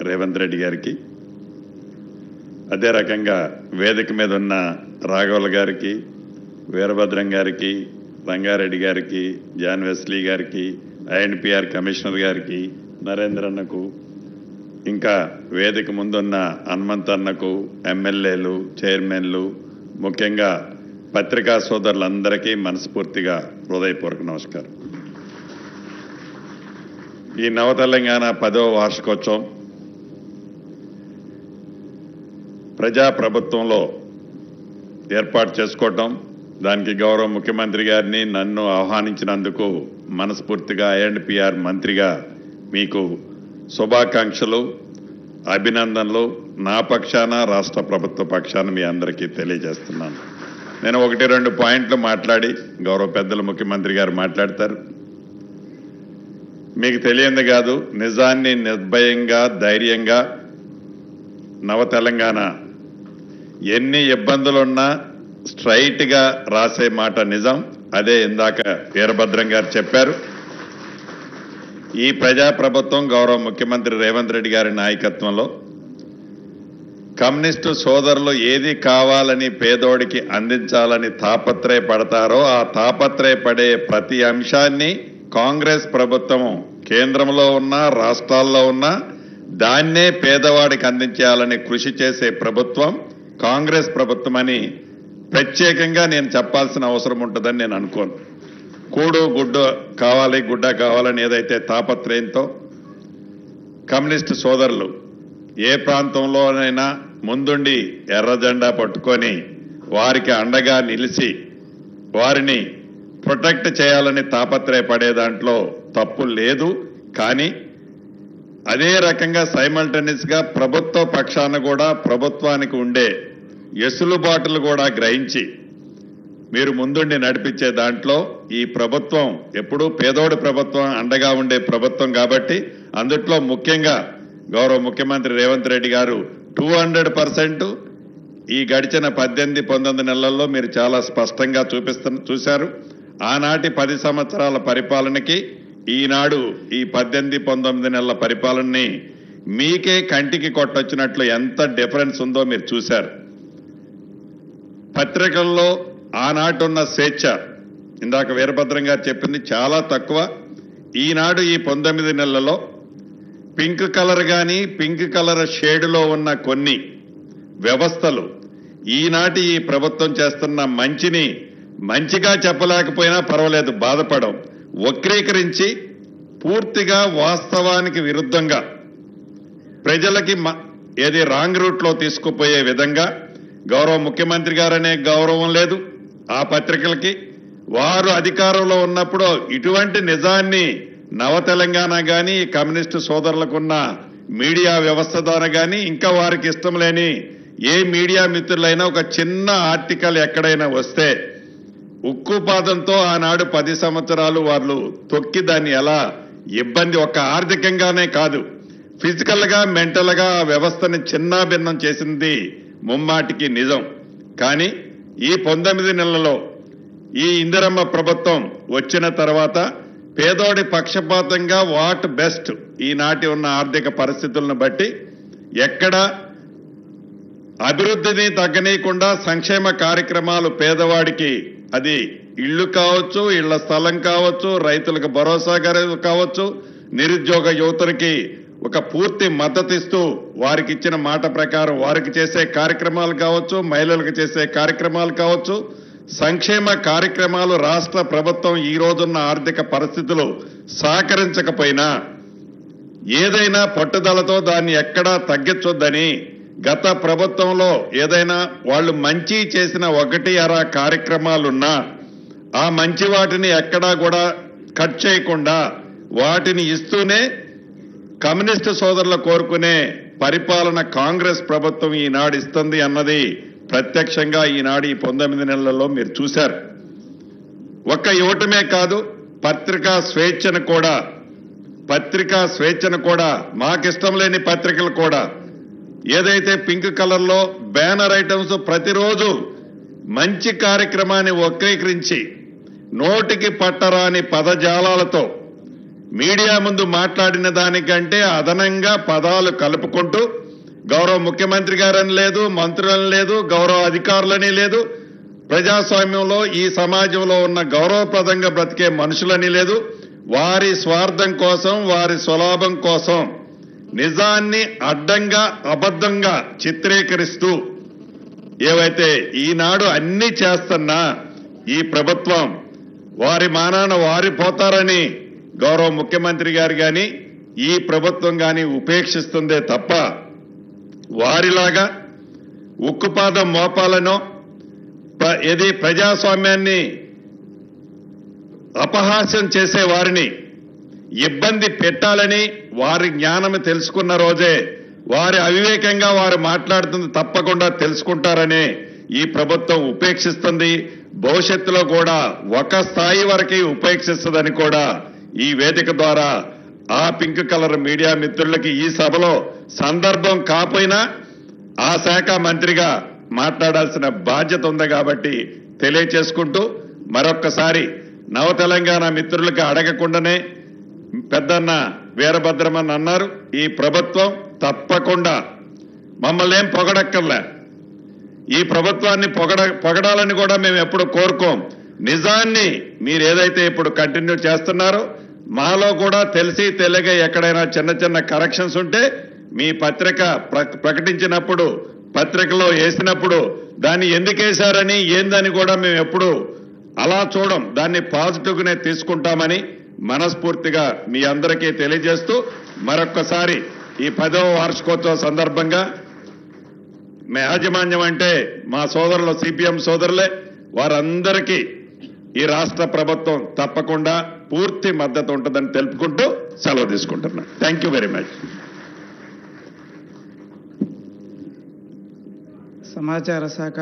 రేవంత్ రెడ్డి గారికి, అదే రకంగా వేదిక మీద ఉన్న రాఘవుల గారికి, వీరభద్రం గారికి, రంగారెడ్డి గారికి, జాన్ వెస్లీ గారికి, ఐఎన్పిఆర్ కమిషనర్ గారికి, నరేంద్రన్నకు, ఇంకా వేదిక ముందున్న హనుమంత్ అన్నకు, ఎమ్మెల్యేలు, చైర్మన్లు, ముఖ్యంగా పత్రికా సోదరులందరికీ మనస్ఫూర్తిగా హృదయపూర్వక నమస్కారం. ఈ నవ తెలంగాణ 10వ వార్షికోత్సవం ప్రజాప్రభుత్వంలో ఏర్పాటు చేసుకోవటం, దానికి గౌరవ ముఖ్యమంత్రి గారిని నన్ను ఆహ్వానించినందుకు మనస్ఫూర్తిగా ఐఎన్పిఆర్ మంత్రిగా మీకు శుభాకాంక్షలు, అభినందనలు నా పక్షాన, రాష్ట్ర ప్రభుత్వ పక్షాన మీ అందరికీ తెలియజేస్తున్నాను. నేను 1-2 పాయింట్లు మాట్లాడి గౌరవ పెద్దలు ముఖ్యమంత్రి గారు మాట్లాడతారు. మీకు తెలియంది కాదు, నిజాన్ని నిర్భయంగా, ధైర్యంగా నవ తెలంగాణ ఎన్ని ఇబ్బందులున్నా స్ట్రైట్గా రాసే మాట నిజం. అదే ఇందాక వీరభద్రం గారు చెప్పారు. ఈ ప్రజాప్రభుత్వం గౌరవ ముఖ్యమంత్రి రేవంత్ రెడ్డి గారి నాయకత్వంలో కమ్యూనిస్టు సోదరులు ఏది కావాలని పేదోడికి అందించాలని తాపత్రయపడతారో ఆ తాపత్రయపడే ప్రతి అంశాన్ని కాంగ్రెస్ ప్రభుత్వం కేంద్రంలో ఉన్న, రాష్ట్రాల్లో ఉన్న దాన్నే పేదవాడికి అందించాలని కృషి చేసే ప్రభుత్వం కాంగ్రెస్ ప్రభుత్వం అని ప్రత్యేకంగా నేను చెప్పాల్సిన అవసరం ఉంటుందని నేను అనుకోను. కూడు గుడ్డు కావాలి, గుడ్డ కావాలని ఏదైతే తాపత్రయంతో కమ్యూనిస్టు సోదరులు ఏ ప్రాంతంలోనైనా ముందుండి ఎర్ర జెండా పట్టుకొని వారికి అండగా నిలిచి వారిని ప్రొటెక్ట్ చేయాలని తాపత్రయపడే దాంట్లో తప్పు లేదు. కానీ అదే రకంగా సైమల్టేనియస్గా ప్రభుత్వ పక్షాన కూడా ప్రభుత్వానికి ఉండే ఎసులుబాటులు కూడా గ్రహించి మీరు ముందుండి నడిపించే దాంట్లో ఈ ప్రభుత్వం ఎప్పుడూ పేదోడి ప్రభుత్వం, అండగా ఉండే ప్రభుత్వం కాబట్టి అందుట్లో ముఖ్యంగా గౌరవ ముఖ్యమంత్రి రేవంత్ రెడ్డి గారు 200% ఈ గడిచిన 18-19 నెలల్లో మీరు చాలా స్పష్టంగా చూశారు. ఆనాటి 10 సంవత్సరాల పరిపాలనకి ఈనాడు ఈ 18-19 నెలల పరిపాలనని మీకే కంటికి కొట్టొచ్చినట్లు ఎంత డిఫరెన్స్ ఉందో మీరు చూశారు. పత్రికల్లో ఆనాటి ఉన్న స్వేచ్ఛ, ఇందాక వీరభద్రం గారు చెప్పింది, చాలా తక్కువ. ఈనాడు ఈ 19 నెలలలో పింక్ కలర్ కానీ పింక్ కలర్ షేడ్లో ఉన్న కొన్ని వ్యవస్థలు ఈనాటి ఈ ప్రభుత్వం చేస్తున్న మంచిని మంచిగా చెప్పలేకపోయినా పర్వాలేదు, బాధపడం, వక్రీకరించి పూర్తిగా వాస్తవానికి విరుద్ధంగా ప్రజలకి ఏది రాంగ్ రూట్లో తీసుకుపోయే విధంగా గౌరవ ముఖ్యమంత్రి గారనే గౌరవం లేదు ఆ పత్రికలకి. వారు అధికారంలో ఉన్నప్పుడు ఇటువంటి నిజాన్ని నవ తెలంగాణ కానీ కమ్యూనిస్టు సోదరులకున్న మీడియా వ్యవస్థ ద్వారా కానీ ఇంకా వారికి ఇష్టం లేని ఏ మీడియా మిత్రులైనా ఒక చిన్న ఆర్టికల్ ఎక్కడైనా వస్తే ఉక్కుపాదంతో ఆనాడు 10 సంవత్సరాలు వాళ్ళు తొక్కి దాన్ని ఎలా ఇబ్బంది, ఒక ఆర్థికంగానే కాదు ఫిజికల్గా, మెంటల్గా ఆ వ్యవస్థని చిన్నాభిన్నం చేసింది ముమ్మాటికి నిజం. కానీ ఈ 19 నెలలలో ఈ ఇందిరమ్మ ప్రభుత్వం వచ్చిన తర్వాత పేదోడి పక్షపాతంగా వాట్ బెస్ట్ ఈనాటి ఉన్న ఆర్థిక పరిస్థితులను బట్టి ఎక్కడ అభివృద్ధిని తగ్గనీయకుండా సంక్షేమ కార్యక్రమాలు పేదవాడికి, అది ఇళ్ళు కావచ్చు, ఇళ్ల స్థలం కావచ్చు, రైతులకు భరోసా కావచ్చు, నిరుద్యోగ యువతకి ఒక పూర్తి మద్దతు ఇస్తూ వారికి ఇచ్చిన మాట ప్రకారం వారికి చేసే కార్యక్రమాలు కావచ్చు, మహిళలకు చేసే కార్యక్రమాలు కావచ్చు, సంక్షేమ కార్యక్రమాలు రాష్ట్ర ప్రభుత్వం ఈ రోజున్న ఆర్థిక పరిస్థితులు సహకరించకపోయినా ఏదైనా పట్టుదలతో దాన్ని ఎక్కడా తగ్గించొద్దని గత ప్రభుత్వంలో ఏదైనా వాళ్ళు మంచి చేసిన 1-2 కార్యక్రమాలున్నా ఆ మంచి వాటిని ఎక్కడా కూడా కట్ చేయకుండా వాటిని ఇస్తూనే కమ్యూనిస్టు సోదరులు కోరుకునే పరిపాలన కాంగ్రెస్ ప్రభుత్వం ఈనాడు ఇస్తుంది అన్నది ప్రత్యక్షంగా ఈనాడు ఈ 19 నెలలలో మీరు చూశారు. ఒక్క ఇవ్వటమే కాదు, పత్రికా స్వేచ్ఛను కూడా మాకిష్టం లేని పత్రికలు కూడా ఏదైతే పింక్ కలర్లో బ్యానర్ ఐటమ్స్ ప్రతిరోజు మంచి కార్యక్రమాన్ని వక్రీకరించి నోటికి పట్టరాని పదజాలాలతో మీడియా ముందు మాట్లాడిన దానికంటే అదనంగా పదాలు కలుపుకుంటూ గౌరవ ముఖ్యమంత్రి గారని లేదు, మంత్రులని లేదు, గౌరవ అధికారులని లేదు, ప్రజాస్వామ్యంలో ఈ సమాజంలో ఉన్న గౌరవప్రదంగా బ్రతికే మనుషులని లేదు, వారి స్వార్థం కోసం, వారి స్వలాభం కోసం నిజాన్ని అడ్డంగా అబద్ధంగా చిత్రీకరిస్తూ ఏవైతే ఈనాడు అన్ని చేస్తున్నా ఈ ప్రభుత్వం వారి మానాన వారిపోతారని గౌరవ ముఖ్యమంత్రి గారు గాని ఈ ప్రభుత్వం గాని ఉపేక్షిస్తుందే తప్ప వారిలాగా ఉక్కుపాదం మోపాలనో ఏది ప్రజాస్వామ్యాన్ని అపహాస్యం చేసే వారిని ఇబ్బంది పెట్టాలని వారి జ్ఞానం తెలుసుకున్న రోజే వారి అవివేకంగా వారు మాట్లాడుతుంది తప్పకుండా తెలుసుకుంటారనే ఈ ప్రభుత్వం ఉపేక్షిస్తుంది. భవిష్యత్తులో కూడా ఒక స్థాయి వరకే ఉపేక్షిస్తుందని కూడా ఈ వేదిక ద్వారా ఆ పింక్ కలర్ మీడియా మిత్రులకి ఈ సభలో సందర్భం కాపోయినా ఆ శాఖ మంత్రిగా మాట్లాడాల్సిన బాధ్యత ఉంది కాబట్టి తెలియచేసుకుంటూ మరొక్కసారి నవ తెలంగాణ మిత్రులకు అడగకుండానే పెద్దన్న వీరభద్రమని అన్నారు. ఈ ప్రభుత్వం తప్పకుండా మమ్మల్ని ఏం పొగడక్కర్లే, ఈ ప్రభుత్వాన్ని పొగడాలని కూడా మేము ఎప్పుడు కోరుకోం. నిజాన్ని మీరు ఏదైతే ఇప్పుడు కంటిన్యూ చేస్తున్నారో మాలో కూడా తెలిసి తెలియక ఎక్కడైనా చిన్న చిన్న కరెక్షన్స్ ఉంటే మీ పత్రిక ప్రకటించినప్పుడు పత్రికలో వేసినప్పుడు దాన్ని ఎందుకు వేశారని ఏందని కూడా మేము ఎప్పుడు అలా చూడం, దాన్ని పాజిటివ్గానే తీసుకుంటామని మనస్ఫూర్తిగా మీ అందరికీ తెలియజేస్తూ మరొక్కసారి ఈ 10వ వార్షికోత్సవ సందర్భంగా మా యాజమాన్యం అంటే మా సోదరులు సిపిఎం సోదరులే, వారందరికీ ఈ రాష్ట్ర ప్రభుత్వం తప్పకుండా పూర్తి మద్దతు ఉంటుందని తెలుపుకుంటూ సెలవు తీసుకుంటున్నా. Thank you very much. సమాచార శాఖ